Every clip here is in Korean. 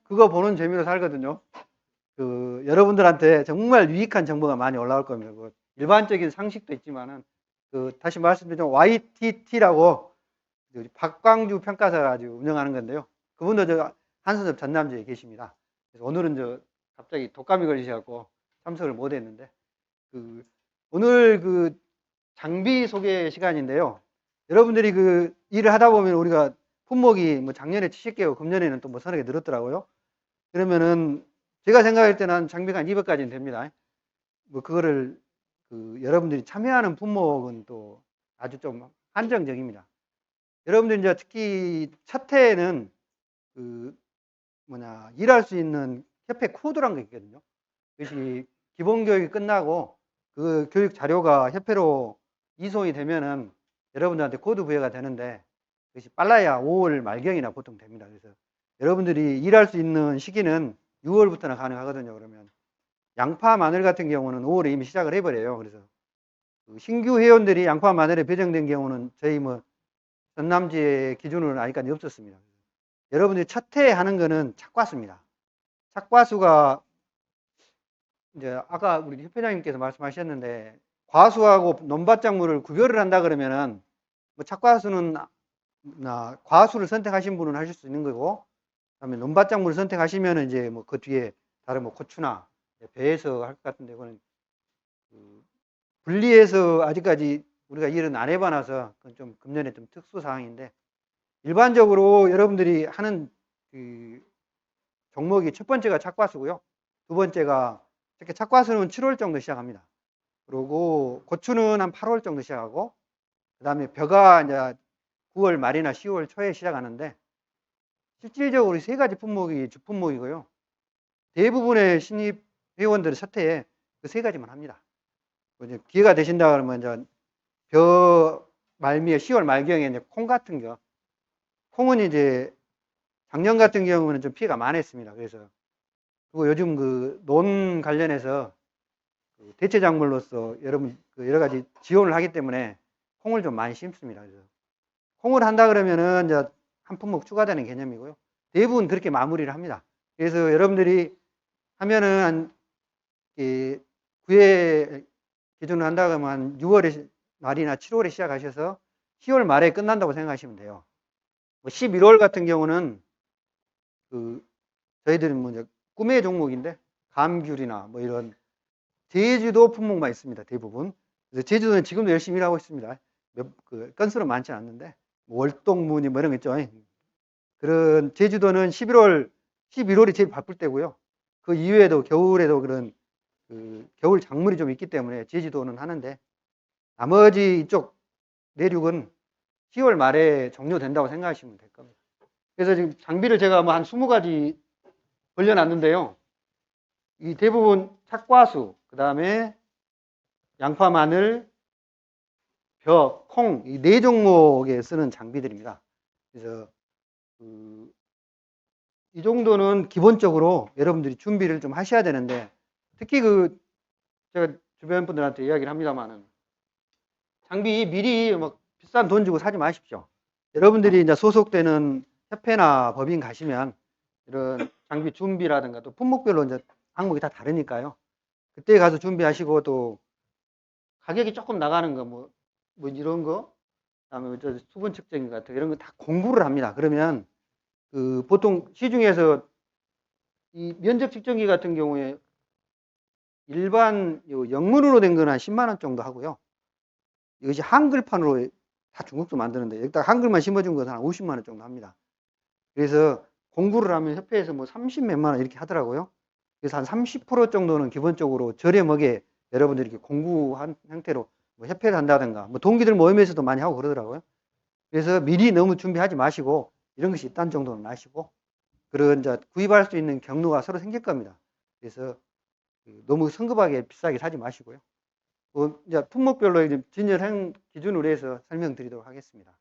그거 보는 재미로 살거든요. 여러분들한테 정말 유익한 정보가 많이 올라올 겁니다. 일반적인 상식도 있지만은, 다시 말씀드리면 YTT라고 박광주 평가사가 아주 운영하는 건데요. 그분도 한선섭 전남지에 계십니다. 그래서 오늘은 갑자기 독감이 걸리셔갖고 참석을 못 했는데, 오늘 장비 소개 시간인데요. 여러분들이 일을 하다 보면 우리가 품목이 뭐 작년에 70개고 금년에는 또 뭐 서너 개 늘었더라고요. 그러면은 제가 생각할 때는 장비가 한 200가지는 됩니다. 뭐 그거를 여러분들이 참여하는 품목은 또 아주 좀 한정적입니다. 여러분들이 이제 특히 첫 해에는 일할 수 있는 협회 코드라는 게 있거든요. 그것이 기본 교육이 끝나고 그 교육 자료가 협회로 이송이 되면은 여러분들한테 코드 부여가 되는데, 그것이 빨라야 5월 말경이나 보통 됩니다. 그래서 여러분들이 일할 수 있는 시기는 6월부터나 가능하거든요. 그러면 양파, 마늘 같은 경우는 5월에 이미 시작을 해버려요. 그래서 신규 회원들이 양파, 마늘에 배정된 경우는 저희 전남지의 기준으로는 아직까지 없었습니다. 여러분들이 첫 해 하는 거는 착과수입니다. 착과수가 이제 아까 우리 협회장님께서 말씀하셨는데, 과수하고 논밭작물을 구별을 한다 그러면은 뭐 착과수는 과수를 선택하신 분은 하실 수 있는 거고, 그다음에 논밭작물을 선택하시면은 이제 뭐 그 뒤에 다른 뭐 고추나 배에서 할 것 같은데, 그거는 분리해서 아직까지 우리가 일은 안 해봐놔서 그건 좀 금년에 좀 특수 사항인데, 일반적으로 여러분들이 하는 종목이 첫 번째가 착과수고요. 두 번째가 특히 착과수는 7월 정도 시작합니다. 그리고 고추는 한 8월 정도 시작하고, 그 다음에 벼가 이제 9월 말이나 10월 초에 시작하는데, 실질적으로 세 가지 품목이 주품목이고요. 대부분의 신입 회원들의 첫 해에 그 세 가지만 합니다. 이제 기회가 되신다 그러면 이제 벼 말미에 10월 말경에 이제 콩 같은 거, 콩은 이제 작년 같은 경우는 좀 피해가 많았습니다. 그래서 그리고 요즘 논 관련해서 대체 작물로서 여러분 여러 가지 지원을 하기 때문에 콩을 좀 많이 심습니다. 그래서 콩을 한다 그러면은 이제 한 품목 추가되는 개념이고요. 대부분 그렇게 마무리를 합니다. 그래서 여러분들이 하면은 한 9회 기준으로 한다 그러면 한 6월에 말이나 7월에 시작하셔서 10월 말에 끝난다고 생각하시면 돼요. 11월 같은 경우는 저희들은 뭐 이제 꿈의 종목인데, 감귤이나 뭐 이런 제주도 품목만 있습니다. 대부분. 그래서 제주도는 지금도 열심히 일하고 있습니다. 건수는 많지 않는데, 월동무늬 뭐 이런 거 있죠. 그런 제주도는 11월, 11월이 제일 바쁠 때고요. 그 이후에도 겨울에도 그런 겨울 작물이 좀 있기 때문에 제주도는 하는데, 나머지 이쪽 내륙은 10월 말에 종료된다고 생각하시면 될 겁니다. 그래서 지금 장비를 제가 뭐 한 20가지 벌려놨는데요. 이 대부분 착과수, 그 다음에 양파, 마늘, 벼, 콩, 이 네 종목에 쓰는 장비들입니다. 그래서 이 정도는 기본적으로 여러분들이 준비를 좀 하셔야 되는데, 특히 제가 주변 분들한테 이야기를 합니다만은, 장비 미리 막 비싼 돈 주고 사지 마십시오. 여러분들이 이제 소속되는 협회나 법인 가시면 이런 장비 준비라든가 또 품목별로 이제 항목이 다 다르니까요. 그때 가서 준비하시고, 또 가격이 조금 나가는 거 뭐 이런 거, 그다음에 수분 측정 같은 이런 거 다 공부를 합니다. 그러면 보통 시중에서 이 면적 측정기 같은 경우에 일반 영문으로 된 거는 한 10만 원 정도 하고요. 이것이 한글판으로 다 중국도 만드는데, 여기다 한글만 심어준 것은 한 50만 원 정도 합니다. 그래서 공부를 하면 협회에서 뭐 30 몇만 원 이렇게 하더라고요. 그래서 한 30% 정도는 기본적으로 저렴하게 여러분들이 이렇게 공부한 형태로 뭐 협회를 한다든가 뭐 동기들 모임에서도 많이 하고 그러더라고요. 그래서 미리 너무 준비하지 마시고, 이런 것이 있다는 정도는 아시고, 그런 이제 구입할 수 있는 경로가 서로 생길 겁니다. 그래서 너무 성급하게 비싸게 사지 마시고요. 이제 품목별로 이제 진열형 기준으로 해서 설명드리도록 하겠습니다.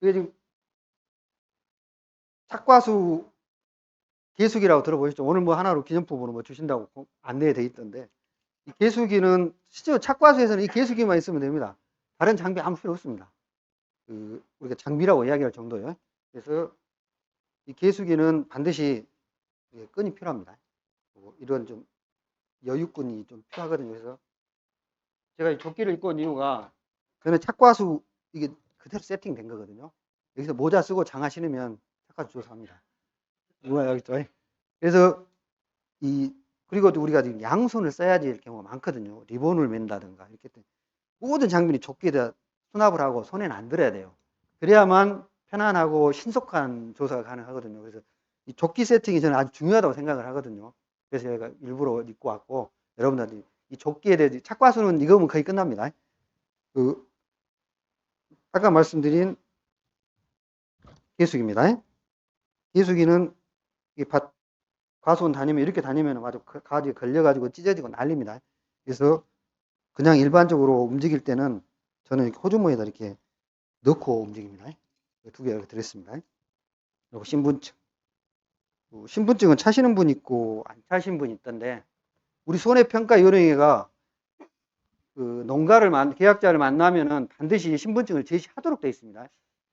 이게 지금 착과수 계수기라고 들어보셨죠? 오늘 뭐 하나로 기념품으로 뭐 주신다고 안내에 돼 있던데, 이 계수기는 실제로 착과수에서는 이 계수기만 있으면 됩니다. 다른 장비 아무 필요 없습니다. 우리가 장비라고 이야기할 정도요. 그래서 이 개수기는 반드시 끈이 필요합니다. 이런 좀 여유끈이 좀 필요하거든요. 그래서 제가 이 조끼를 입고 온 이유가 저는 착과수 이게 그대로 세팅된 거거든요. 여기서 모자 쓰고 장화 신으면 착과수 조사합니다. 누가 여기 있죠? 그래서 그리고 또 우리가 지금 양손을 써야지 될 경우가 많거든요. 리본을 맨다든가 이렇게 모든 장비는 조끼에다 수납을 하고 손에는 안 들어야 돼요. 그래야만 편안하고 신속한 조사가 가능하거든요. 그래서 이 조끼 세팅이 저는 아주 중요하다고 생각을 하거든요. 그래서 제가 일부러 입고 왔고, 여러분들한테 이 조끼에 대해 착과수는 이거면 거의 끝납니다. 아까 말씀드린 개수기입니다. 개수기는 과수원 다니면 이렇게 다니면 아주 가지에 걸려가지고 찢어지고 난립니다. 그래서 그냥 일반적으로 움직일 때는 저는 호주머니에다 이렇게 넣고 움직입니다. 두 개가 들었습니다. 그리고 신분증. 신분증은 차시는 분 있고 안 차시는 분 있던데, 우리 손해평가위원회가 농가를 계약자를 만나면은 반드시 신분증을 제시하도록 되어 있습니다.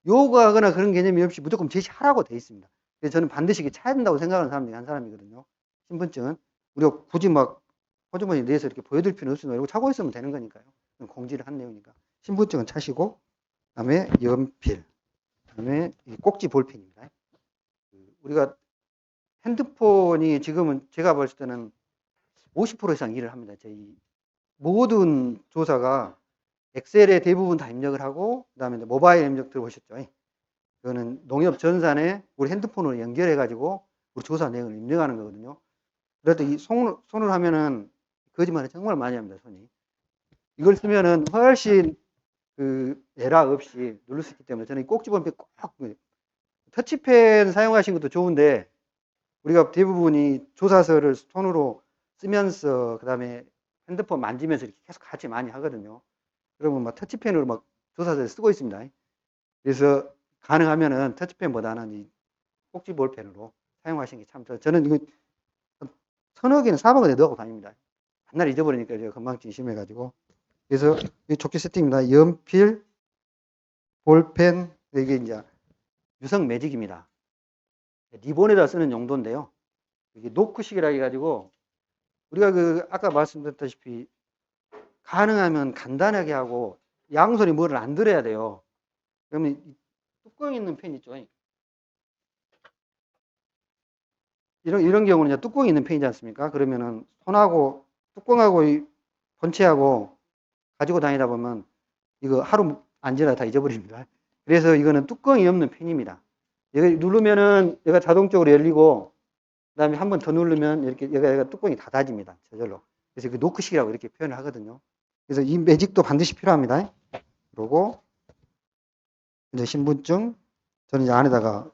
요구하거나 그런 개념이 없이 무조건 제시하라고 되어 있습니다. 그래서 저는 반드시 차야 된다고 생각하는 사람 중에 한 사람이거든요. 신분증은 우리가 굳이 막 호주머니 내에서 이렇게 보여줄 필요는 없으면 이거 차고 있으면 되는 거니까요. 공지를 한 내용이니까. 신분증은 차시고, 그다음에 연필, 그다음에 꼭지 볼펜입니다. 우리가 핸드폰이 지금은 제가 볼 때는 50% 이상 일을 합니다. 저희 모든 조사가 엑셀에 대부분 다 입력을 하고, 그다음에 모바일 입력 들어보셨죠? 그거는 농협 전산에 우리 핸드폰으로 연결해 가지고 우리 조사 내용을 입력하는 거거든요. 그래도 이 손을 하면은 거짓말을 정말 많이 합니다. 손이. 이걸 쓰면은 훨씬 에러 없이 누를 수 있기 때문에 저는 이 꼭지 볼펜 꼭 터치펜 사용하신 것도 좋은데, 우리가 대부분이 조사서를 손으로 쓰면서 그다음에 핸드폰 만지면서 이렇게 계속 같이 많이 하거든요. 그러면 막 터치펜으로 막 조사서를 쓰고 있습니다. 그래서 가능하면은 터치펜보다는 이 꼭지 볼펜으로 사용하시는 게 참 좋아요. 저는 이거 서너 개는 4번 원에 넣고 다닙니다. 한날 잊어버리니까 제가 건망증이 심해가지고. 그래서 이 조끼 세팅입니다. 연필, 볼펜, 이게 이제 유성 매직입니다. 리본에다 쓰는 용도인데요. 이게 노크식이라 해가지고 우리가 아까 말씀드렸다시피 가능하면 간단하게 하고 양손이 뭐를 안 들어야 돼요. 그러면 뚜껑 있는 펜 있죠. 이런 경우는 이제 뚜껑이 있는 펜이지 않습니까? 그러면은 손하고 뚜껑하고 본체하고 가지고 다니다 보면 이거 하루 안 지나 다 잊어버립니다. 그래서 이거는 뚜껑이 없는 펜입니다. 여기 누르면은 얘가 자동적으로 열리고, 그 다음에 한 번 더 누르면 이렇게 얘가 뚜껑이 닫아집니다. 저절로. 그래서 그 노크식이라고 이렇게 표현을 하거든요. 그래서 이 매직도 반드시 필요합니다. 그리고 이제 신분증, 저는 이제 안에다가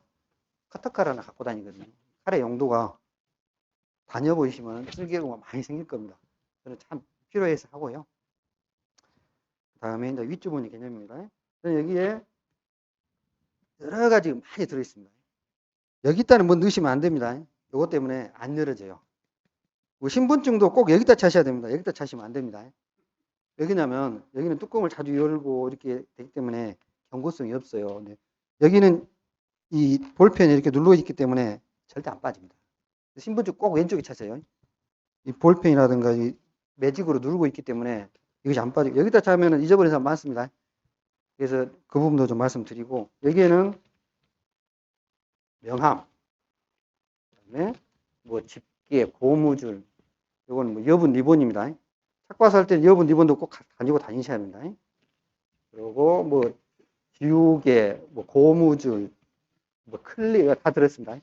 커터칼 하나 갖고 다니거든요. 칼의 용도가 다녀 보시면 쓸개가 많이 생길 겁니다. 저는 참 필요해서 하고요. 그 다음에 이제 윗주머니 개념입니다. 저는 여기에 여러 가지 많이 들어있습니다. 여기다는 뭐 넣으시면 안 됩니다. 이것 때문에 안 열어져요. 신분증도 꼭 여기다 차셔야 됩니다. 여기다 차시면 안 됩니다. 왜냐면 여기는 뚜껑을 자주 열고 이렇게 되기 때문에 경고성이 없어요. 근데 여기는 이 볼펜이 이렇게 눌러 있기 때문에 절대 안 빠집니다. 신분증 꼭 왼쪽에 차세요. 이 볼펜이라든가 이 매직으로 누르고 있기 때문에 이것이 안 빠지고, 여기다 차면 잊어버리는 사람 많습니다. 그래서 그 부분도 좀 말씀드리고, 여기에는 명함, 그다음에 뭐 집게, 고무줄, 이건 뭐 여분 리본입니다. 착과서 할 때 여분 리본도 꼭 가지고 다니셔야 합니다. 그리고 뭐 지우개, 뭐 고무줄, 뭐 클립 다 들었습니다.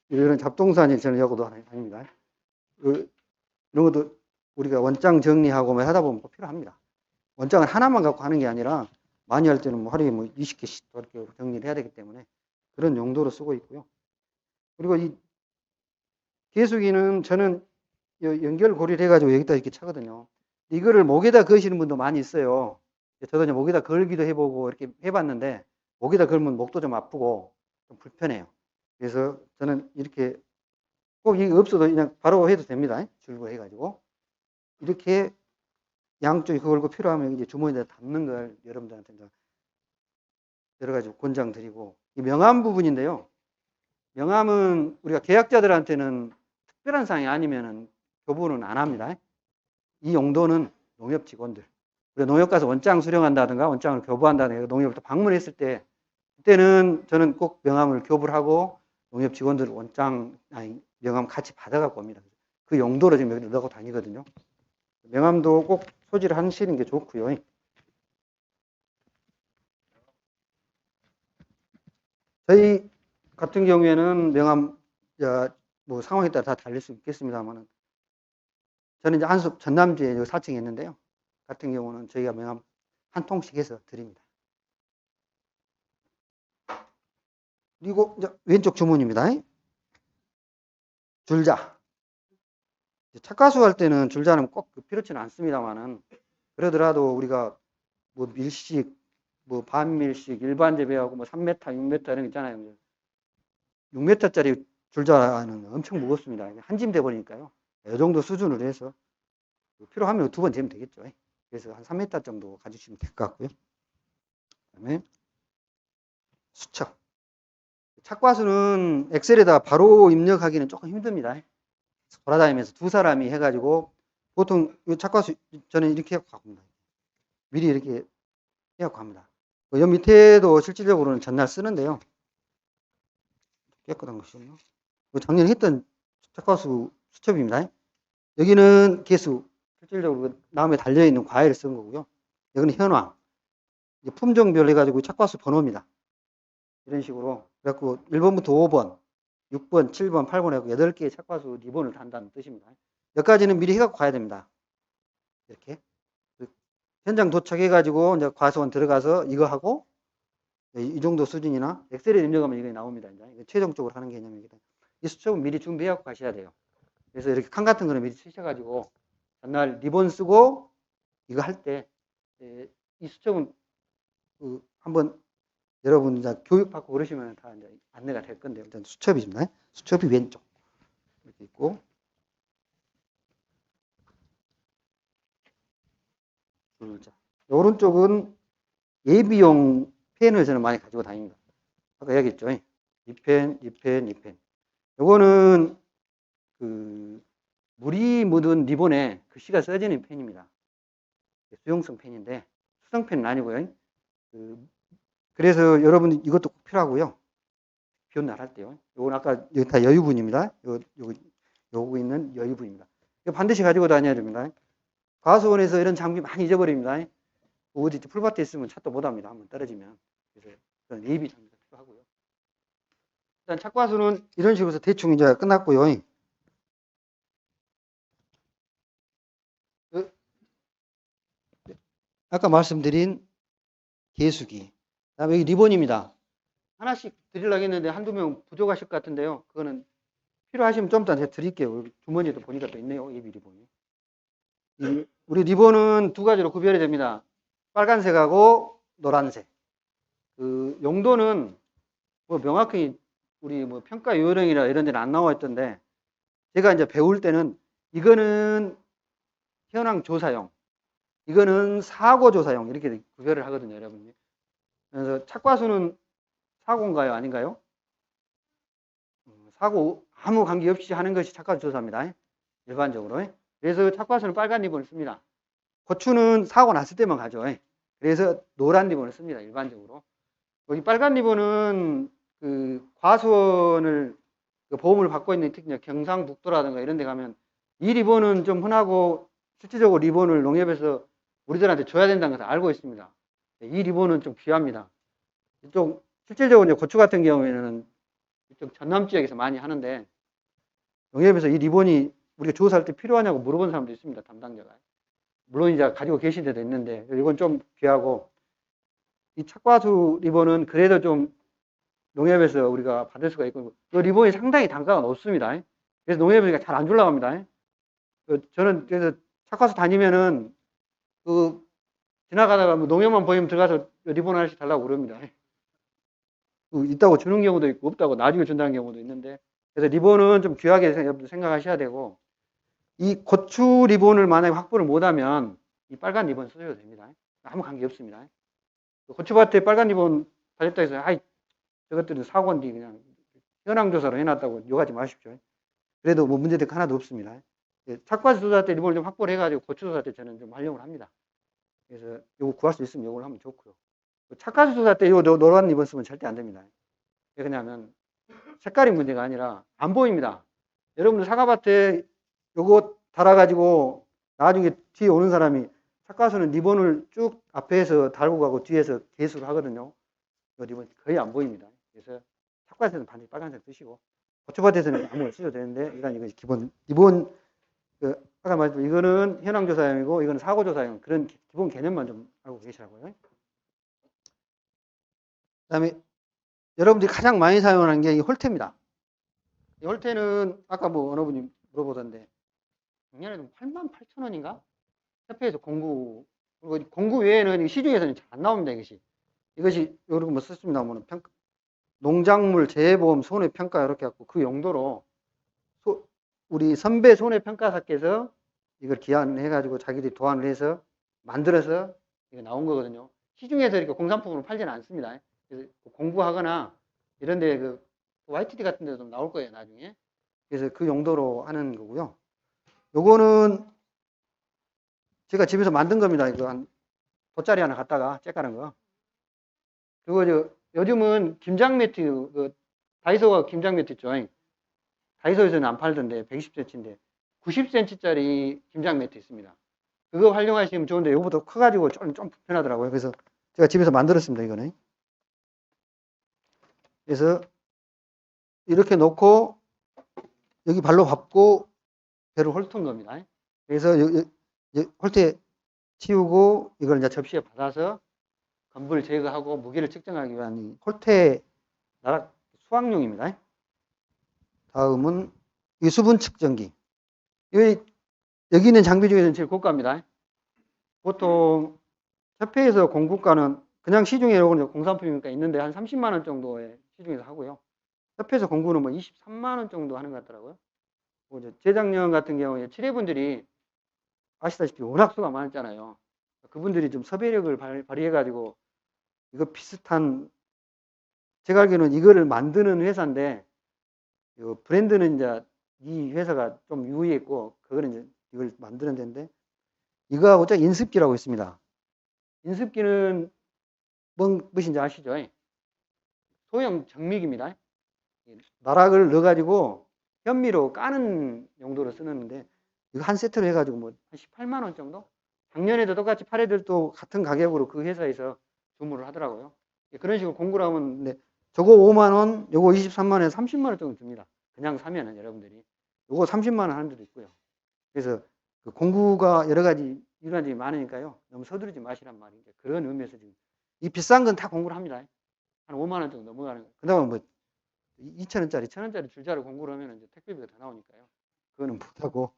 이런 잡동사니 저는 여고도 다닙니다. 이런 것도 우리가 원장 정리하고 뭐 하다 보면 필요합니다. 원장을 하나만 갖고 하는 게 아니라 많이 할 때는 뭐 하루에 뭐 20개씩 이렇게 정리를 해야 되기 때문에 그런 용도로 쓰고 있고요. 그리고 이 개수기는 저는 연결 고리를 해가지고 여기다 이렇게 차거든요. 이거를 목에다 거시는 분도 많이 있어요. 저도 이제 목에다 걸기도 해보고 이렇게 해봤는데, 목에다 걸면 목도 좀 아프고 좀 불편해요. 그래서 저는 이렇게 꼭 이게 없어도 그냥 바로 해도 됩니다. 줄고 해가지고 이렇게 양쪽에 걸고 필요하면 이제 주머니에다 담는 걸 여러분들한테 여러 가지 권장 드리고, 이 명함 부분인데요. 명함은 우리가 계약자들한테는 특별한 사항이 아니면은 교부는 안 합니다. 이 용도는 농협 직원들. 우리가 농협 가서 원장 수령한다든가 원장을 교부한다든가 농협을 또 방문했을 때 그때는 저는 꼭 명함을 교부를 하고 농협 직원들 원장, 아니, 명함 같이 받아갖고 옵니다. 그 용도로 지금 여기 넣고 다니거든요. 명함도 꼭 소지를 하시는 게 좋고요. 저희 같은 경우에는 명함, 뭐 상황에 따라 다 달릴 수 있겠습니다만, 저는 이제 한숲 전남지에 4층에 있는데요. 같은 경우는 저희가 명함 한 통씩 해서 드립니다. 그리고 이제 왼쪽 주문입니다. 줄자. 착가수 할 때는 줄자는 꼭 필요치는 않습니다만은, 그러더라도 우리가 뭐 밀식, 뭐 반밀식, 일반 재배하고 뭐 3m, 6m 이런 거 있잖아요. 6m짜리 줄자는 엄청 무겁습니다. 한 짐 돼버리니까요. 이 정도 수준으로 해서 필요하면 2번 재면 되겠죠. 그래서 한 3m 정도 가주시면 될 것 같고요. 그다음에 수첩. 착과수는 엑셀에다 바로 입력하기는 조금 힘듭니다. 돌아다니면서 두 사람이 해가지고 보통 이 착과수 저는 이렇게 해갖고 갑니다. 미리 이렇게 해갖고 합니다. 여 밑에도 실질적으로는 전날 쓰는데요. 깨끗한 것이었나? 작년에 했던 착과수 수첩입니다. 여기는 개수, 실질적으로 나무에 달려있는 과일을 쓴 거고요. 여기는 현황, 품종별 해가지고 착과수 번호입니다. 이런 식으로. 그래갖고 1번부터 5번, 6번, 7번, 8번 해갖고 8개의 착과수 리본을 단다는 뜻입니다. 여기까지는 미리 해갖고 가야 됩니다. 이렇게. 현장 도착해가지고 이제 과수원 들어가서 이거 하고 이 정도 수준이나 엑셀에 입력하면 이게 나옵니다. 이제 최종적으로 하는 개념이거든요. 이 수첩은 미리 준비해갖고 가셔야 돼요. 그래서 이렇게 칸 같은 거는 미리 치셔가지고 전날 리본 쓰고 이거 할 때 이 수첩은 한번 여러분 이제 교육받고 그러시면 다 이제 안내가 될 건데요. 일단 수첩입니다. 수첩이 왼쪽 이렇게 있고 자, 오른쪽은 예비용 펜을 저는 많이 가지고 다닙니다. 아까 얘기했죠. 이 펜, 이 펜, 이 펜. 요거는 그 물이 묻은 리본에 글씨가 써지는 펜입니다. 수용성 펜인데 수성 펜은 아니고요. 그래서 여러분 이것도 꼭 필요하고요. 비 오는 날 할 때요. 요건 아까 여기 다 여유분입니다. 요거 있는 여유분입니다. 이거 반드시 가지고 다녀야 됩니다. 과수원에서 이런 장비 많이 잊어버립니다. 어디 풀밭에 있으면 찾도 못합니다. 한번 떨어지면. 그래서 그런 예비 장비가 필요하고요. 일단 착과수는 이런 식으로 해서 대충 이제 끝났고요. 아까 말씀드린 개수기. 그다음에 여기 리본입니다. 하나씩 드리려고 했는데 한두 명 부족하실 것 같은데요. 그거는 필요하시면 좀 이따 제가 드릴게요. 주머니에도 보니까 또 있네요. 예비 리본이. 우리 리본은 두 가지로 구별이 됩니다. 빨간색하고 노란색. 그 용도는 뭐 명확히 우리 뭐 평가 요령이라 이런 데는 안 나와 있던데 제가 이제 배울 때는 이거는 현황 조사용, 이거는 사고 조사용 이렇게 구별을 하거든요, 여러분이. 그래서 착과수는 사고인가요, 아닌가요? 사고 아무 관계 없이 하는 것이 착과수 조사입니다. 일반적으로. 그래서 착과수는 빨간 리본을 씁니다. 고추는 사고 났을 때만 가죠. 그래서 노란 리본을 씁니다. 일반적으로. 여기 빨간 리본은 그 과수원을 그 보험을 받고 있는 특히 경상북도라든가 이런 데 가면 이 리본은 좀 흔하고 실질적으로 리본을 농협에서 우리들한테 줘야 된다는 것을 알고 있습니다. 이 리본은 좀 귀합니다. 이쪽 실질적으로 이제 고추 같은 경우에는 이쪽 전남 지역에서 많이 하는데 농협에서 이 리본이 우리가 조사할 때 필요하냐고 물어본 사람도 있습니다. 담당자가. 물론 이제 가지고 계신 데도 있는데 이건 좀 귀하고 이 착과수 리본은 그래도 좀 농협에서 우리가 받을 수가 있고 이 리본이 상당히 단가가 높습니다. 그래서 농협이 잘 안 주려고 합니다. 저는 그래서 착과수 다니면은 그 지나가다가 뭐 농협만 보이면 들어가서 리본 하나씩 달라고 그럽니다. 있다고 주는 경우도 있고 없다고 나중에 준다는 경우도 있는데 그래서 리본은 좀 귀하게 생각하셔야 되고 이 고추 리본을 만약에 확보를 못하면 이 빨간 리본 쓰셔도 됩니다. 아무 관계 없습니다. 고추밭에 빨간 리본 달렸다 해서 아이 저것들은 사고인데 그냥 현황조사로 해놨다고 욕하지 마십시오. 그래도 뭐 문제될 거 하나도 없습니다. 착과수 조사 때 리본을 좀 확보를 해가지고 고추 조사 때 저는 좀 활용을 합니다. 그래서 요거 구할 수 있으면 요걸 하면 좋고요. 착과수 조사 때 요 노란 리본 쓰면 절대 안 됩니다. 왜 그러냐면 색깔이 문제가 아니라 안 보입니다. 여러분들 사과밭에 요거 달아가지고 나중에 뒤에 오는 사람이 착과수는 리본을 쭉 앞에서 달고 가고 뒤에서 개수를 하거든요. 요 리본 거의 안 보입니다. 그래서 착과수는 반드시 빨간색 쓰시고 고추밭에서는 아무거나 쓰셔도 되는데 일단 이거 기본 리본 아까 말했지만 이거는 현황조사용이고 이거는 사고조사용 그런 기본 개념만 좀 알고 계시라고요. 그다음에 여러분들이 가장 많이 사용하는 게 이 홀테입니다. 이 홀테는 아까 뭐 어느 분이 물어보던데 작년에도 88,000원인가? 협회에서 공구 그리고 공구 외에는 시중에서는 잘 안 나옵니다. 이것이 여러분 뭐 썼습니다. 보면 평가 농작물 재해보험 손해평가 이렇게 갖고 그 용도로 우리 선배 손해평가사께서 이걸 기한해가지고 자기들이 도안을 해서 만들어서 이거 나온 거거든요. 시중에서 이렇게 공산품으로 팔지는 않습니다. 그래서 공부하거나 이런데 그 YTD 같은 데도 나올 거예요, 나중에. 그래서 그 용도로 하는 거고요. 요거는 제가 집에서 만든 겁니다. 이거 한 돗자리 하나 갖다가 째까는 거. 그리고 요즘은 김장 매트, 그 다이소가 김장 매트 있죠. 다이소에서는 안 팔던데 120cm인데 90cm짜리 김장 매트 있습니다. 그거 활용하시면 좋은데 이거보다 커가지고 좀 불편하더라고요. 그래서 제가 집에서 만들었습니다. 이거는. 그래서 이렇게 놓고 여기 발로 밟고 배를 훑은 겁니다. 그래서 홀대 치우고 이걸 이제 접시에 받아서 건불 제거하고 무게를 측정하기 위한 이 홀대 나락 수확용입니다. 다음은 이 수분 측정기. 여기 있는 장비 중에서는 제일 고가입니다. 보통 협회에서 공구가는 그냥 시중에 요거는 공산품이니까 있는데 한 30만 원 정도의 시중에서 하고요. 협회에서 공구는 뭐 23만 원 정도 하는 것 같더라고요. 재작년 같은 경우에 칠해분들이 아시다시피 워낙 수가 많았잖아요. 그분들이 좀 섭외력을 발휘해가지고 이거 비슷한 제가 알기로는 이거를 만드는 회사인데 브랜드는 이제 이 회사가 좀 유의했고 그거는 이제 이걸 만드는 데인데 이거하고 저 인습기라고 있습니다. 인습기는 무엇인지 아시죠? 소형 정미기입니다. 나락을 넣어가지고 현미로 까는 용도로 쓰는데 이거 한 세트로 해가지고 뭐 한 18만 원 정도? 작년에도 똑같이 파레들도 같은 가격으로 그 회사에서 주문을 하더라고요. 그런 식으로 공구를 하면 네, 저거 5만 원, 요거 23만 원에서 30만 원 정도 듭니다. 그냥 사면은 여러분들이 요거 30만 원 하는 데도 있고요. 그래서 그 공구가 여러 가지 유난히 많으니까요. 너무 서두르지 마시란 말이죠. 그런 의미에서 지금 이 비싼 건 다 공구를 합니다. 한 5만 원 정도 넘어가는 거. 그다음에 뭐 2,000원짜리, 1,000원짜리 줄자로 공구를 하면 이제 택배비가 더 나오니까요. 그거는 못하고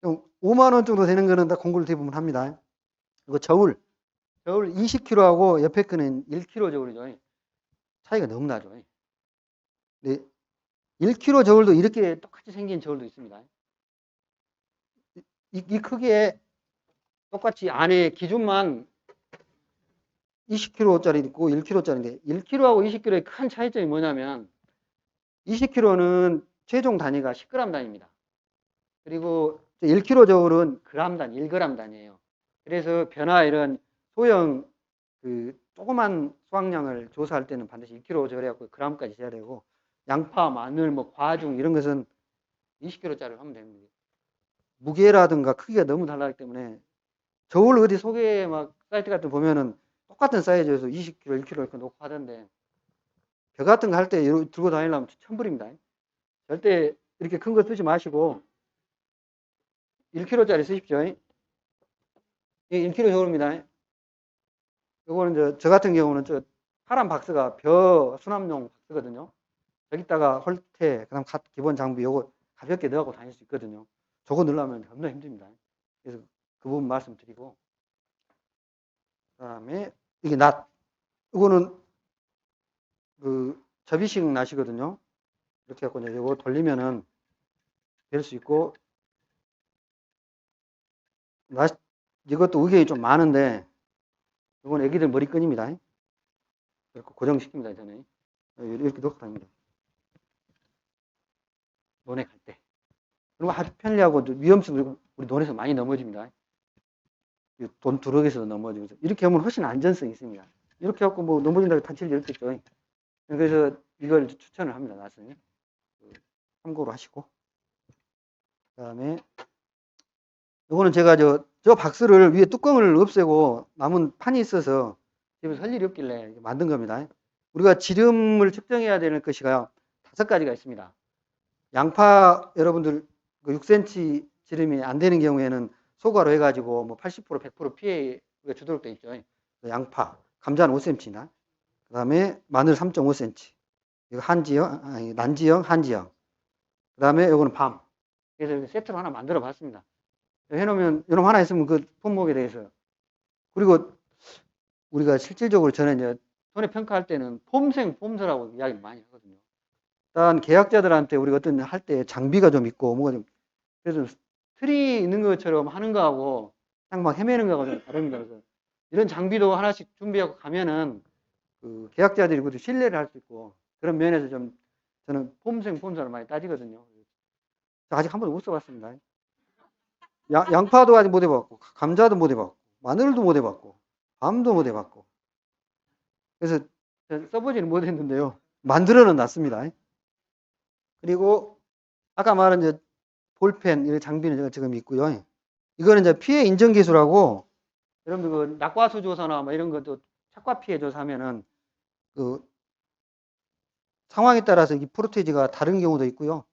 5만 원 정도 되는 거는 다 공구를 대부분 합니다. 그리고 저울 20kg하고 옆에 거는 1kg 저울이죠. 차이가 너무 나죠. 네, 1kg 저울도 이렇게 똑같이 생긴 저울도 있습니다. 이 크기에 똑같이 안에 기준만 20kg짜리 있고 1kg짜리인데 1kg하고 20kg의 큰 차이점이 뭐냐면 20kg는 최종 단위가 10g 단위입니다. 그리고 1kg 저울은 그램 단위, 1g 단위예요. 그래서 변화 이런 소형 그 조그만 수확량을 조사할 때는 반드시 2kg 저울해갖고 g까지 재야 되고 양파, 마늘, 뭐 과중 이런 것은 20kg짜리를 하면 됩니다. 무게라든가 크기가 너무 달라기 때문에 저울 어디 소개 막 사이트 같은 거 보면은 똑같은 사이즈에서 20kg, 1kg 이렇게 놓고 하던데 벼 같은 거 할 때 들고 다니려면 천불입니다. 절대 이렇게 큰 거 쓰지 마시고 1kg짜리 쓰십시오. 1kg 저울입니다. 이거는 저 같은 경우는 저 파란 박스가 벼 수납용 박스거든요. 여기다가 홀테, 그다음 기본 장비 요거 가볍게 넣어갖고 다닐 수 있거든요. 저거 넣으려면 겁나 힘듭니다. 그래서 그 부분 말씀드리고 그다음에 이게 낫 이거는 그 접이식 낫이거든요. 이렇게 해갖고 이제 이거 돌리면은 될 수 있고 낫 이것도 의견이 좀 많은데 이건 애기들 머리끈입니다. 이렇게 고정시킵니다 저는. 이렇게 넣고 다닙니다. 논에 갈 때. 그리고 아주 편리하고 위험성, 우리 논에서 많이 넘어집니다. 돈 두럭에서도 넘어지고. 이렇게 하면 훨씬 안전성이 있습니다. 이렇게 해갖고 뭐 넘어진다고 다칠 일 없겠죠. 그래서 이걸 추천을 합니다. 나중에. 참고로 하시고. 그 다음에, 요거는 제가 저 박스를 위에 뚜껑을 없애고 남은 판이 있어서 집에서 할 일이 없길래 만든 겁니다. 우리가 지름을 측정해야 되는 것이가 5가지가 있습니다. 양파 여러분들 6cm 지름이 안 되는 경우에는 소가로 해가지고 뭐 80%, 100% 피해가 주도록 되어 있죠. 양파, 감자는 5cm나. 그 다음에 마늘 3.5cm. 이거 난지형, 한지형. 그 다음에 이거는 밤. 그래서 세트로 하나 만들어 봤습니다. 해놓으면, 이놈 하나 있으면 그 품목에 대해서. 그리고 우리가 실질적으로 저는 이제 손해 평가할 때는 폼생, 폼서라고 이야기를 많이 하거든요. 일단 계약자들한테 우리가 어떤 할 때 장비가 좀 있고, 뭐가 좀, 그래서 틀이 있는 것처럼 하는 거하고, 그냥 막 헤매는 거하고 좀 다릅니다. 그래서 이런 장비도 하나씩 준비하고 가면은, 그 계약자들이 그것도 신뢰를 할 수 있고, 그런 면에서 좀 저는 폼생, 폼서를 많이 따지거든요. 아직 한 번도 못 써봤습니다. 양파도 아직 못 해봤고, 감자도 못 해봤고, 마늘도 못 해봤고, 밤도 못 해봤고. 그래서 써보지는 못했는데요. 만들어는 놨습니다. 그리고 아까 말한 이제 볼펜 이 장비는 제가 지금 있고요. 이거는 이제 피해 인정 기술하고 여러분들 그 낙과수 조사나 뭐 이런 것도 착과 피해 조사하면은 그 상황에 따라서 이 프로테이지가 다른 경우도 있고요.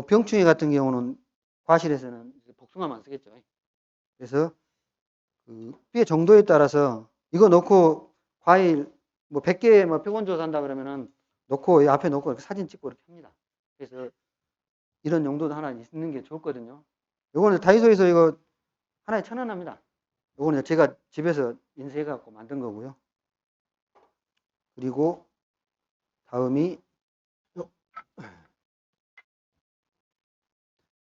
병충해 같은 경우는 과실에서는 복숭아만 쓰겠죠. 그래서 그 피해 정도에 따라서 이거 놓고 과일 뭐 100개 뭐 표본 조사한다 그러면은 놓고 앞에 놓고 이렇게 사진 찍고 이렇게 합니다. 그래서 이런 용도도 하나 있는 게 좋거든요. 요거는 다이소에서 이거 하나에 1,000원 합니다. 요거는 제가 집에서 인쇄해 갖고 만든 거고요. 그리고 다음이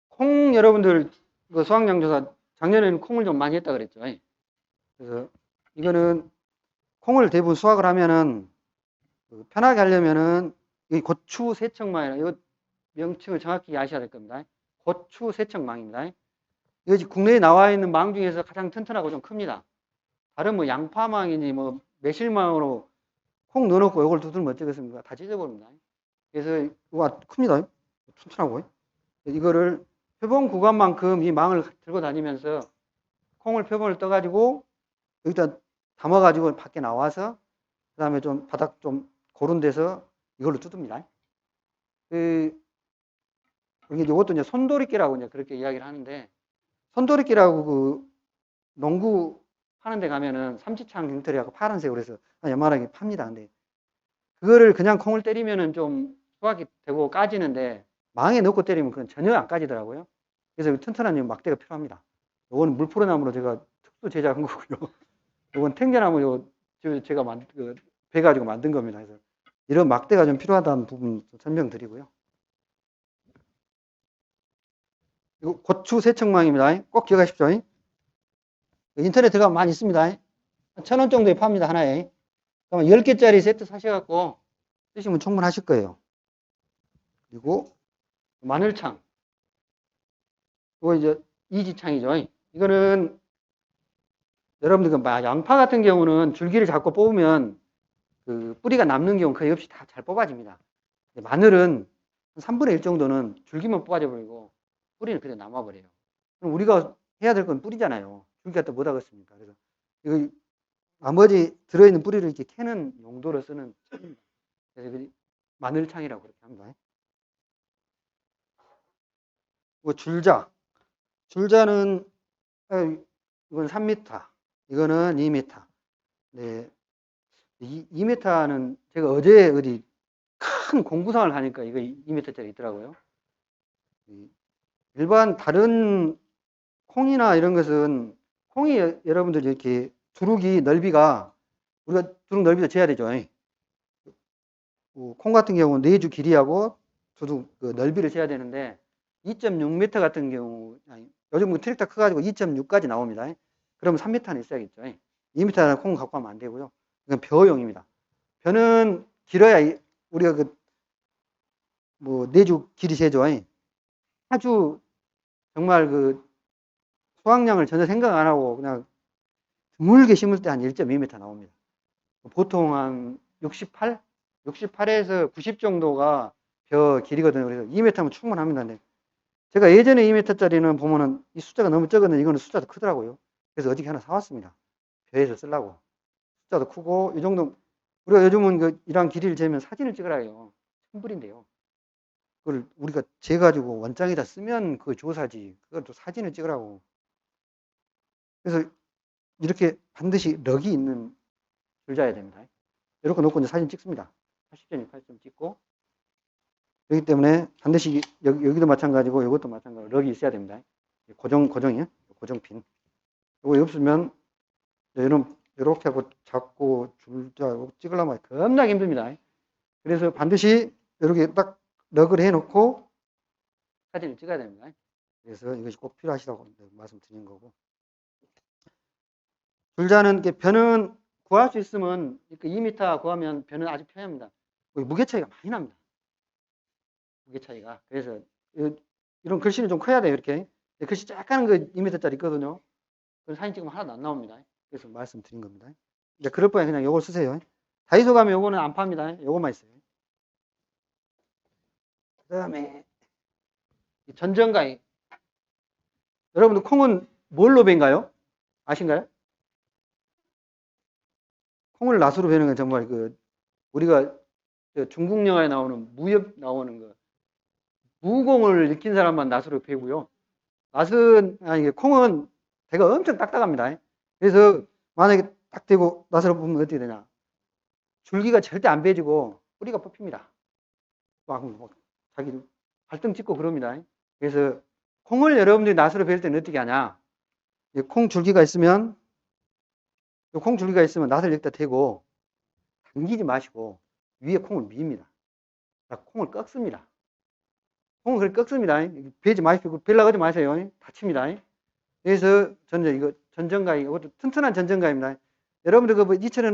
콩 여러분들 그 수확량조사 작년에는 콩을 좀 많이 했다 그랬죠. 그래서 이거는 콩을 대부분 수확을 하면은 편하게 하려면은 이 고추 세척망이라 이거 명칭을 정확히 아셔야 될 겁니다. 고추 세척망입니다. 이것이 국내에 나와 있는 망 중에서 가장 튼튼하고 좀 큽니다. 다른 뭐 양파망이니 뭐 매실망으로 콩 넣어놓고 이걸 두들면 어쩌겠습니까? 다 찢어버립니다. 그래서 와 큽니다. 튼튼하고 이거를 표본 구간만큼 이 망을 들고 다니면서 콩을 표본을 떠가지고 여기다 담아가지고 밖에 나와서 그 다음에 좀 바닥 좀 고른 데서 이걸로 뜯습니다. 이것도 이제 손도리끼라고 이제 그렇게 이야기를 하는데, 손도리끼라고 그 농구 하는 데 가면은 삼지창 갱털이하고 파란색으로 해서 연말하게 팝니다. 근데 그거를 그냥 콩을 때리면은 좀 수확이 되고 까지는데 망에 넣고 때리면 그건 전혀 안 까지더라고요. 그래서 튼튼한 막대가 필요합니다. 이거는 물포로나무로 제가 특수 제작한 거고요. 이건 탱자나무 제가 베가지고 만든 겁니다. 그래서 이런 막대가 좀 필요하다는 부분 설명드리고요. 이거 고추 세척망입니다. 꼭 기억하십시오. 인터넷 들어가면 많이 있습니다. 1,000원 정도에 팝니다, 하나에. 그러면 10개짜리 세트 사셔갖고 쓰시면 충분하실 거예요. 그리고 마늘창. 이거 이제 이지창이죠. 이거는 여러분들 양파 같은 경우는 줄기를 자꾸 뽑으면 그 뿌리가 남는 경우 거의 없이 다 잘 뽑아집니다. 마늘은 3분의 1 정도는 줄기만 뽑아져 버리고 뿌리는 그대로 남아버려요. 그럼 우리가 해야 될 건 뿌리잖아요. 줄기가 또 못 하겠습니까? 그래서 이거 나머지 들어있는 뿌리를 이렇게 캐는 용도로 쓰는 창입니다. 그래서 마늘창이라고 그렇게 합니다. 뭐 줄자. 줄자는 이건 3m, 이거는 2m. 네, 2m는 제가 어제 어디 큰 공구상을 가니까 이거 2m짜리 있더라고요. 일반 다른 콩이나 이런 것은 콩이 여러분들 이렇게 두둑이 넓이가 우리가 두둑 넓이도 재야 되죠. 콩 같은 경우는 4주 길이하고 두둑 그 넓이를 재야 되는데 2.6m 같은 경우 요즘 트랙터 커가지고 2.6까지 나옵니다. 그러면 3m는 있어야겠죠. 2m는 콩 갖고 가면 안 되고요. 이건 벼용입니다. 벼는 길어야 우리가 내주 길이 세죠. 아주 정말 수확량을 전혀 생각 안 하고 그냥 드물게 심을 때 한 1.2m 나옵니다. 보통 한 68? 68에서 90 정도가 벼 길이거든요. 그래서 2m면 충분합니다. 근데 제가 예전에 2m짜리는 보면은 이 숫자가 너무 적었는데 이거는 숫자도 크더라고요. 그래서 어저께 하나 사왔습니다. 벼에서 쓰려고. 숫자도 크고, 이 정도, 우리가 요즘은 이런 길이를 재면 사진을 찍으라 해요. 천불인데요. 그걸 우리가 재가지고 원장에다 쓰면 그 조사지. 그걸 또 사진을 찍으라고. 그래서 이렇게 반드시 럭이 있는 줄자야 됩니다. 이렇게 놓고 이제 사진 찍습니다. 80점, 80점 찍고. 그렇기 때문에 반드시 여기도 마찬가지고 이것도 마찬가지고 럭이 있어야 됩니다. 고정이요. 고정핀. 이거 없으면 이렇게 하고 잡고 줄자 찍으려면 겁나게 힘듭니다. 그래서 반드시 이렇게 딱 럭을 해놓고 사진을 찍어야 됩니다. 그래서 이것이 꼭 필요하시다고 말씀드린 거고. 줄자는 벼는 구할 수 있으면 2m 구하면 벼는 아주 편합니다. 무게 차이가 많이 납니다. 무게 차이가. 그래서 이런 글씨는 좀 커야 돼요. 이렇게. 글씨 약간 2m짜리 있거든요. 그 사진 찍으면 하나도 안 나옵니다. 그래서 말씀드린 겁니다. 이제 그럴 바에 그냥 요걸 쓰세요. 다이소 가면 요거는 안 팝니다. 요것만 있어요. 그 다음에 전정가위. 여러분들 콩은 뭘로 벤가요? 아신가요? 콩을 낫으로 베는 건 정말 우리가 중국 영화에 나오는 무협 나오는 무공을 익힌 사람만 낫으로 베고요. 콩은 대가 엄청 딱딱합니다. 그래서 만약에 딱 대고 낫으로 보면 어떻게 되냐? 줄기가 절대 안 베지고 뿌리가 뽑힙니다. 막 자기 발등 찍고 그럽니다. 그래서 콩을 여러분들이 낫으로 벨 때는 어떻게 하냐? 콩 줄기가 있으면 낫을 여기다 대고 당기지 마시고 위에 콩을 밉니다. 콩을 꺾습니다. 콩을 그렇게 꺾습니다. 베지 마시고 벨라고 하지 마세요. 다칩니다. 그래서 저는 이거 전정가위, 이것도 튼튼한 전정가위입니다. 여러분들 이처럼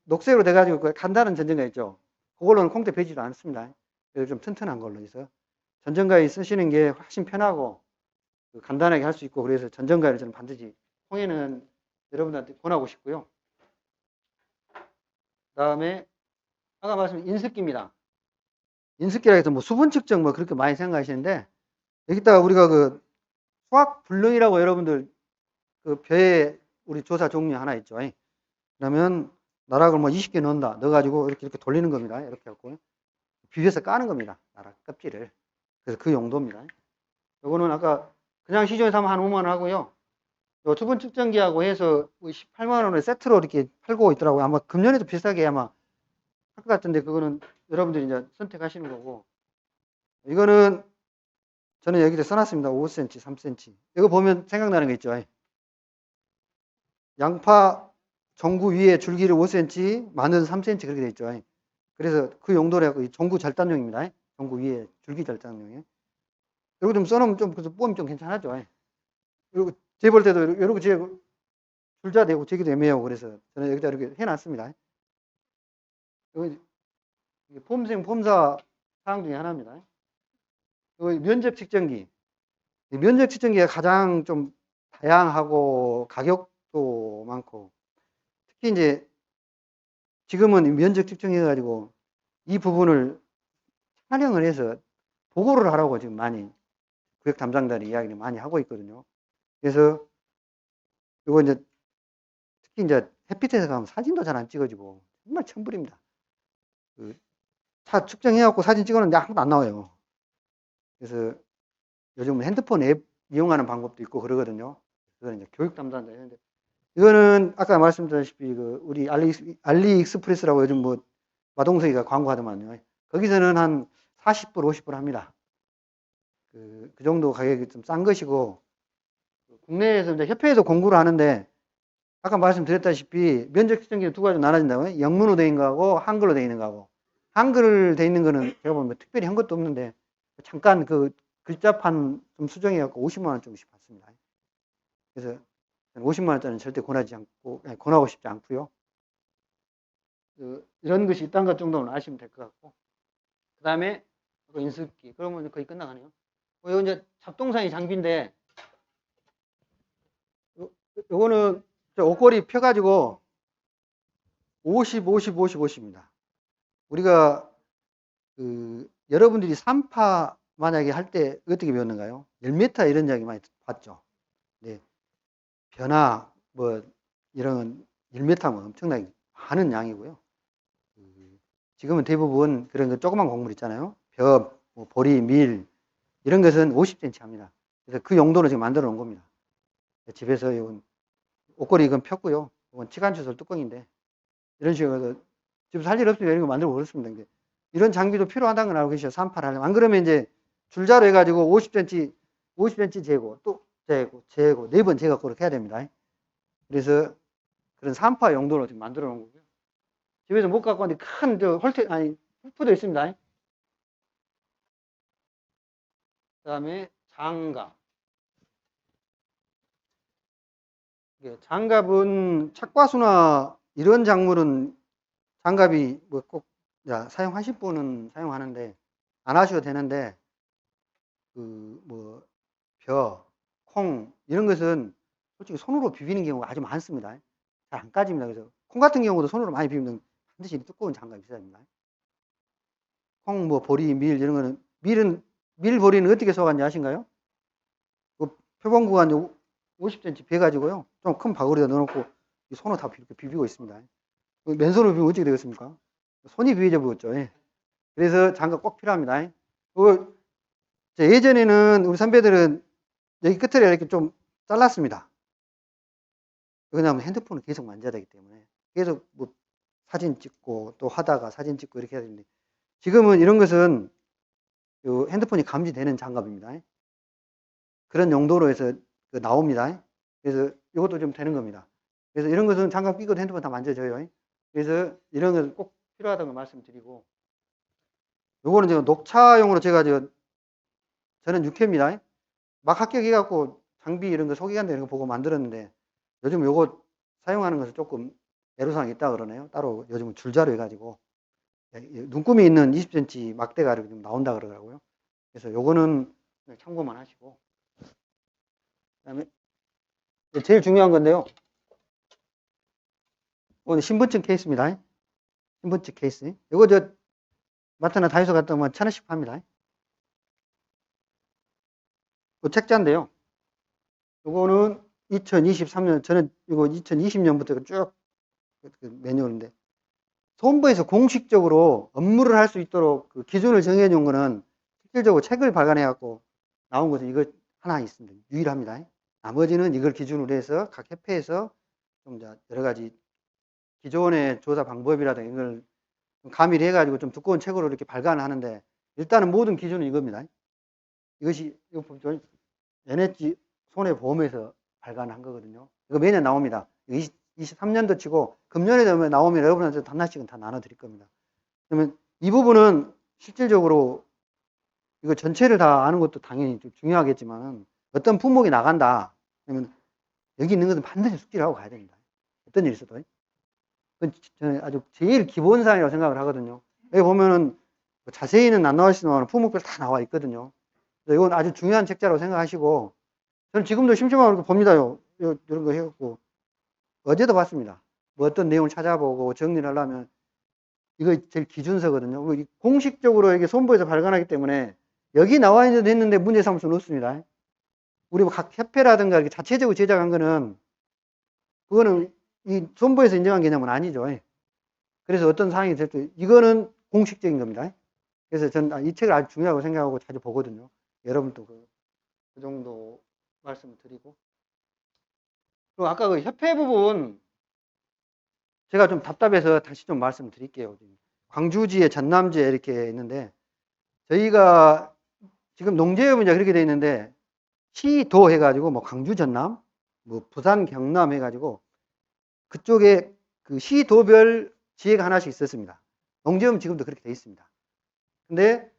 녹색으로 돼가지고 간단한 전정가위 있죠. 그걸로는 콩대 베지도 않습니다. 그래서 좀 튼튼한 걸로 해서 전정가위 쓰시는 게 훨씬 편하고 간단하게 할 수 있고, 그래서 전정가위를 저는 반드시 콩에는 여러분들한테 권하고 싶고요. 그 다음에 아까 말씀드린 인습기입니다. 인습기라 해서 수분 측정 그렇게 많이 생각하시는데, 여기다가 우리가 수학 불능이라고 여러분들 벼에 우리 조사 종류 하나 있죠. 그러면 나락을 20개 넣는다. 넣어가지고 이렇게 돌리는 겁니다. 이렇게 갖고 비벼서 까는 겁니다. 나락 껍질을. 그래서 그 용도입니다. 요거는 아까 그냥 시중에서 하면 한 5만 원 하고요. 요 수분 측정기하고 해서 18만 원에 세트로 이렇게 팔고 있더라고요. 아마 금년에도 비싸게 아마 할 것 같은데, 그거는 여러분들이 이제 선택하시는 거고. 이거는 저는 여기다 써놨습니다. 5cm, 3cm. 이거 보면 생각나는 거 있죠. 양파 종구 위에 줄기를 5cm, 마늘은 3cm 그렇게 돼 있죠. 그래서 그 용도로 해서 종구 절단용입니다. 종구 위에 줄기 절단용이에요. 이거 좀 써놓으면 좀 뽐이 좀 괜찮아죠. 그리고 재볼 때도 이렇게 줄자 대고 재기도 애매하고, 그래서 저는 여기다 이렇게 해놨습니다. 폼사 사항 중에 하나입니다. 면적 측정기. 면적 측정기가 가장 좀 다양하고 가격도 많고, 특히 이제 지금은 면적 측정해가지고 이 부분을 촬영을 해서 보고를 하라고 지금 많이 구역 담당자들이 이야기를 많이 하고 있거든요. 그래서 이거 이제 특히 이제 햇빛에서 가면 사진도 잘 안 찍어지고 정말 천불입니다. 차 측정해갖고 사진 찍었는데 아무도 안 나와요. 그래서 요즘 핸드폰 앱 이용하는 방법도 있고 그러거든요. 그거는 이제 교육 담당자 했는데, 이거는 아까 말씀드렸다시피 우리 알리익스프레스라고 요즘 마동석이가 광고하더만요. 거기서는 한 40불, 50불 합니다. 그 정도 가격이 좀 싼 것이고, 국내에서 이제 협회에서 공구를 하는데, 아까 말씀드렸다시피 면적 측정기는 두 가지로 나눠진다고요. 영문으로 되어 있는 거하고 한글로 되어 있는 거하고. 한글 되어 있는 거는 제가 보면 특별히 한 것도 없는데, 잠깐 글자판 좀 수정해갖고 50만 원쯤씩 받습니다. 그래서 50만 원짜리는 절대 권하고 싶지 않고요. 이런 것이 있다는 것 정도는 아시면 될 것 같고. 그 다음에 인숙기. 그러면 거의 끝나가네요. 이거 이제 잡동사니 장비인데, 요거는 옷걸이 펴가지고 50, 50, 50, 50입니다. 우리가 여러분들이 3파 만약에 할 때 어떻게 배웠는가요? 1m 이런 이야기 많이 봤죠. 네. 변화 뭐 이런 1m면 엄청나게 많은 양이고요. 지금은 대부분 그런 거 조그만 곡물 있잖아요. 벽, 뭐 보리, 밀 이런 것은 50cm 합니다. 그래서 그 용도로 지금 만들어 놓은 겁니다. 집에서 이건 옷걸이 이건 폈고요. 이건 치간추설 뚜껑인데 이런 식으로 집에서 할 일 없으면 이런 거 만들고 그렇습니다. 이런 장비도 필요하다는 걸 알고 계셔. 3파를 하려면. 안 그러면 이제 줄자로 해가지고 50cm 재고 또 재고 4번 재갖고 그렇게 해야 됩니다. 그래서 그런 3파 용도로 지금 만들어 놓은 거고요. 집에서 못 갖고 왔는데 큰 훅프도 있습니다. 그 다음에 장갑. 장갑은 착과수나 이런 작물은 장갑이 뭐 꼭 사용하실 분은 사용하는데 안 하셔도 되는데 벼, 콩 이런 것은 솔직히 손으로 비비는 경우가 아주 많습니다. 잘 안 까집니다. 그래서 콩 같은 경우도 손으로 많이 비비면 반드시 두꺼운 장갑이 있어야 됩니다. 콩, 뭐 보리, 밀 이런 거는 밀 보리는 어떻게 쏘았는지 아신가요? 그 표본구가 50cm 베가지고요. 좀 큰 바구리에다 넣어놓고 손으로 다 이렇게 비비고 있습니다. 맨손으로 비비면 어떻게 되겠습니까? 손이 비벼져 버렸죠. 예. 그래서 장갑 꼭 필요합니다. 예전에는 우리 선배들은 여기 끝을 이렇게 좀 잘랐습니다. 왜냐하면 핸드폰을 계속 만져야 되기 때문에 계속 뭐 사진 찍고 또 하다가 사진 찍고 이렇게 해야 되는데 지금은 이런 것은 핸드폰이 감지되는 장갑입니다. 그런 용도로 해서 나옵니다. 그래서 이것도 좀 되는 겁니다. 그래서 이런 것은 장갑 끼고도 핸드폰 다 만져져요. 그래서 이런 것은 꼭 필요하다는 걸 말씀드리고 요거는 지금 녹차용으로 제가 저는 6회입니다. 막 합격해갖고 장비 이런 거 소개한다 이런 거 보고 만들었는데 요즘 요거 사용하는 것은 조금 애로사항이 있다 그러네요. 따로 요즘은 줄자로 해가지고 눈금이 있는 20cm 막대가 이렇게 나온다 그러더라고요. 그래서 요거는 참고만 하시고 그다음에 제일 중요한 건데요. 오늘 신분증 케이스입니다. 신분증 케이스. 요거 마트나 다이소 갔다 오면 1,000원씩 팝니다. 그 책자인데요. 요거는 2023년, 저는 이거 2020년부터 쭉 매뉴얼인데, 소음부에서 공식적으로 업무를 할 수 있도록 그 기준을 정해 놓은 거는 실질적으로 책을 발간해 갖고 나온 것은 이거 하나 있습니다. 유일합니다. 나머지는 이걸 기준으로 해서 각 협회에서 좀 여러 가지 기존의 조사 방법이라든가 이걸 가미를 해가지고 좀 두꺼운 책으로 이렇게 발간을 하는데, 일단은 모든 기준은 이겁니다. 이것이, 이거 보면 NH 손해보험에서 발간한 거거든요. 이거 매년 나옵니다. 23년도 치고 금년에 되면 나오면 여러분한테 하나씩은 다 나눠드릴 겁니다. 그러면 이 부분은 실질적으로 이거 전체를 다 아는 것도 당연히 좀 중요하겠지만 어떤 품목이 나간다 그러면 여기 있는 것은 반드시 숙지를 하고 가야 됩니다. 어떤 일이 있어도. 저는 아주 제일 기본사항이라고 생각을 하거든요. 여기 보면은 자세히는 안 나와 있지만 품목별 다 나와 있거든요. 이건 아주 중요한 책자라고 생각하시고 저는 지금도 심심하고 이렇게 봅니다요. 이런 거 해갖고 어제도 봤습니다. 뭐 어떤 내용을 찾아보고 정리를 하려면 이거 제일 기준서거든요. 공식적으로 이게 손부에서 발간하기 때문에 여기 나와 있는데 문제 삼을 수는 없습니다. 우리 각 협회라든가 이렇게 자체적으로 제작한 거는 그거는 이 손부에서 인정한 개념은 아니죠. 그래서 어떤 사항이 될 때 이거는 공식적인 겁니다. 그래서 저는 이 책을 아주 중요하고 생각하고 자주 보거든요. 여러분도 그 정도 말씀을 드리고. 그리고 아까 그 협회 부분 제가 좀 답답해서 다시 좀 말씀드릴게요. 광주지에 전남지에 이렇게 있는데 저희가 지금 농지협은 이제 그렇게 돼 있는데 시도 해가지고 뭐 광주 전남, 뭐 부산 경남 해가지고 그쪽에 그 시도별 지회가 하나씩 있었습니다. 농지협은 지금도 그렇게 돼 있습니다. 근데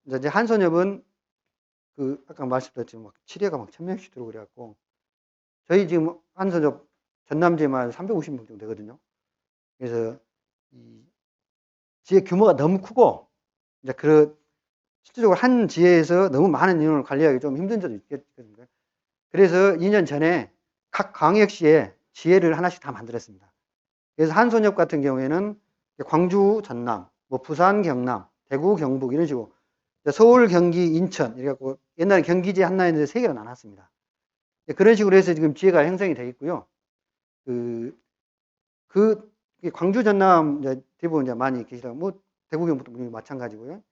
이제 한손협은 그 아까 말씀드렸지만 막 7회가 막 1,000명씩 들어오고 그래갖고 저희 지금 한손협 전남지에만 350명 정도 되거든요. 그래서 이 지회 규모가 너무 크고 이제 실질적으로 한 지회에서 너무 많은 인원을 관리하기 좀 힘든 점도 있겠거든요. 그래서 2년 전에 각 광역시에 지회를 하나씩 다 만들었습니다. 그래서 한손협 같은 경우에는 광주, 전남, 뭐 부산, 경남, 대구, 경북 이런 식으로 서울, 경기, 인천 이렇게 갖고 옛날에 경기지 하나였는데 3개로 나눴습니다. 그런 식으로 해서 지금 지회가 형성이 되어 있고요. 광주, 전남 이제 대부분 이제 많이 계시다고 뭐 대구, 경북도 마찬가지고요.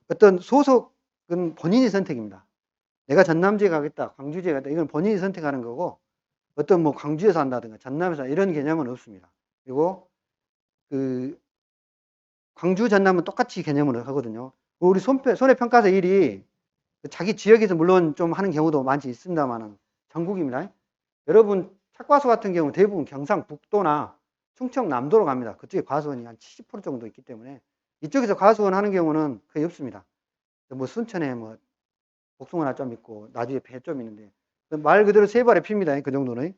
어떤 소속은 본인이 선택입니다. 내가 전남지에 가겠다, 광주지에 가겠다 이건 본인이 선택하는 거고 어떤 뭐 광주에서 한다든가 전남에서 이런 개념은 없습니다. 그리고 광주, 전남은 똑같이 개념을 하거든요. 우리 손해평가사 일이 자기 지역에서 물론 좀 하는 경우도 많이 있습니다만은 전국입니다. 여러분 착과소 같은 경우 대부분 경상북도나 충청남도로 갑니다. 그쪽에 과수원이 한 70% 정도 있기 때문에 이쪽에서 과수원 하는 경우는 거의 없습니다. 뭐 순천에 뭐 복숭아 하나 좀 있고 나주에 배 좀 있는데 말 그대로 세 발의 피입니다. 그 정도는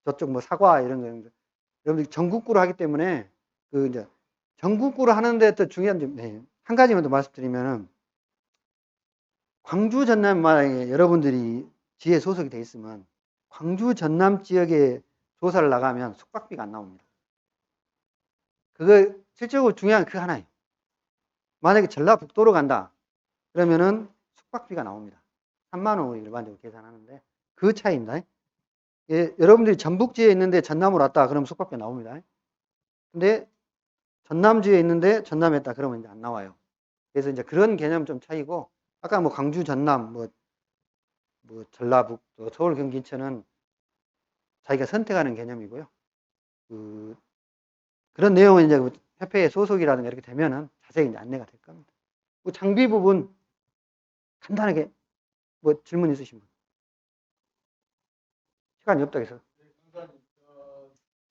저쪽 뭐 사과 이런 거 여러분들 전국구로 하기 때문에 이제 전국구로 하는데 또 중요한 점, 한 가지만 더 말씀드리면은 광주 전남에 여러분들이 지에 소속이 돼 있으면 광주 전남 지역에 조사를 나가면 숙박비가 안 나옵니다. 그거 실질적으로 중요한 그 하나예요. 만약에 전라북도로 간다 그러면은 숙박비가 나옵니다. 3만 원을 일반적으로 계산하는데 그 차이입니다. 여러분들이 전북지에 있는데 전남으로 왔다 그러면 숙박비 나옵니다. 근데 전남지에 있는데 전남에 있다 그러면 이제 안 나와요. 그래서 이제 그런 개념 좀 차이고 아까 뭐 광주, 전남, 뭐 전라북도, 서울, 경기, 인천은 자기가 선택하는 개념이고요. 그런 내용은 이제 협회의 소속이라든가 이렇게 되면은 자세히 이제 안내가 될 겁니다. 장비 부분 간단하게 뭐 질문 있으신 분? 시간이 없다 해서. 네, 강사님,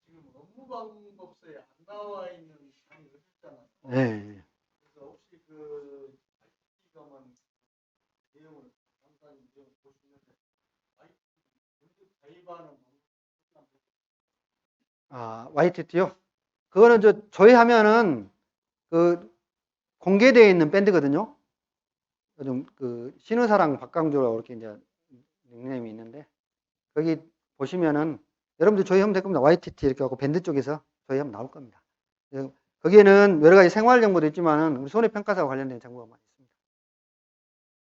지금 업무방법서에 안 나와 있는 사항이 있잖아요. 네. 그래서 혹시 그 IT검은 내용을 강사님 좀 보시면서 가입하는 YTT요? 그거는 조회하면은 공개되어 있는 밴드거든요. 요즘 신의사랑 박강조라고 이렇게 이제 닉네임이 있는데 거기 보시면은 여러분들 조회하면 될 겁니다. YTT 이렇게 하고 밴드 쪽에서 조회하면 나올 겁니다. 거기에는 여러 가지 생활 정보도 있지만은 우리 손해평가사와 관련된 정보가 많이 있습니다.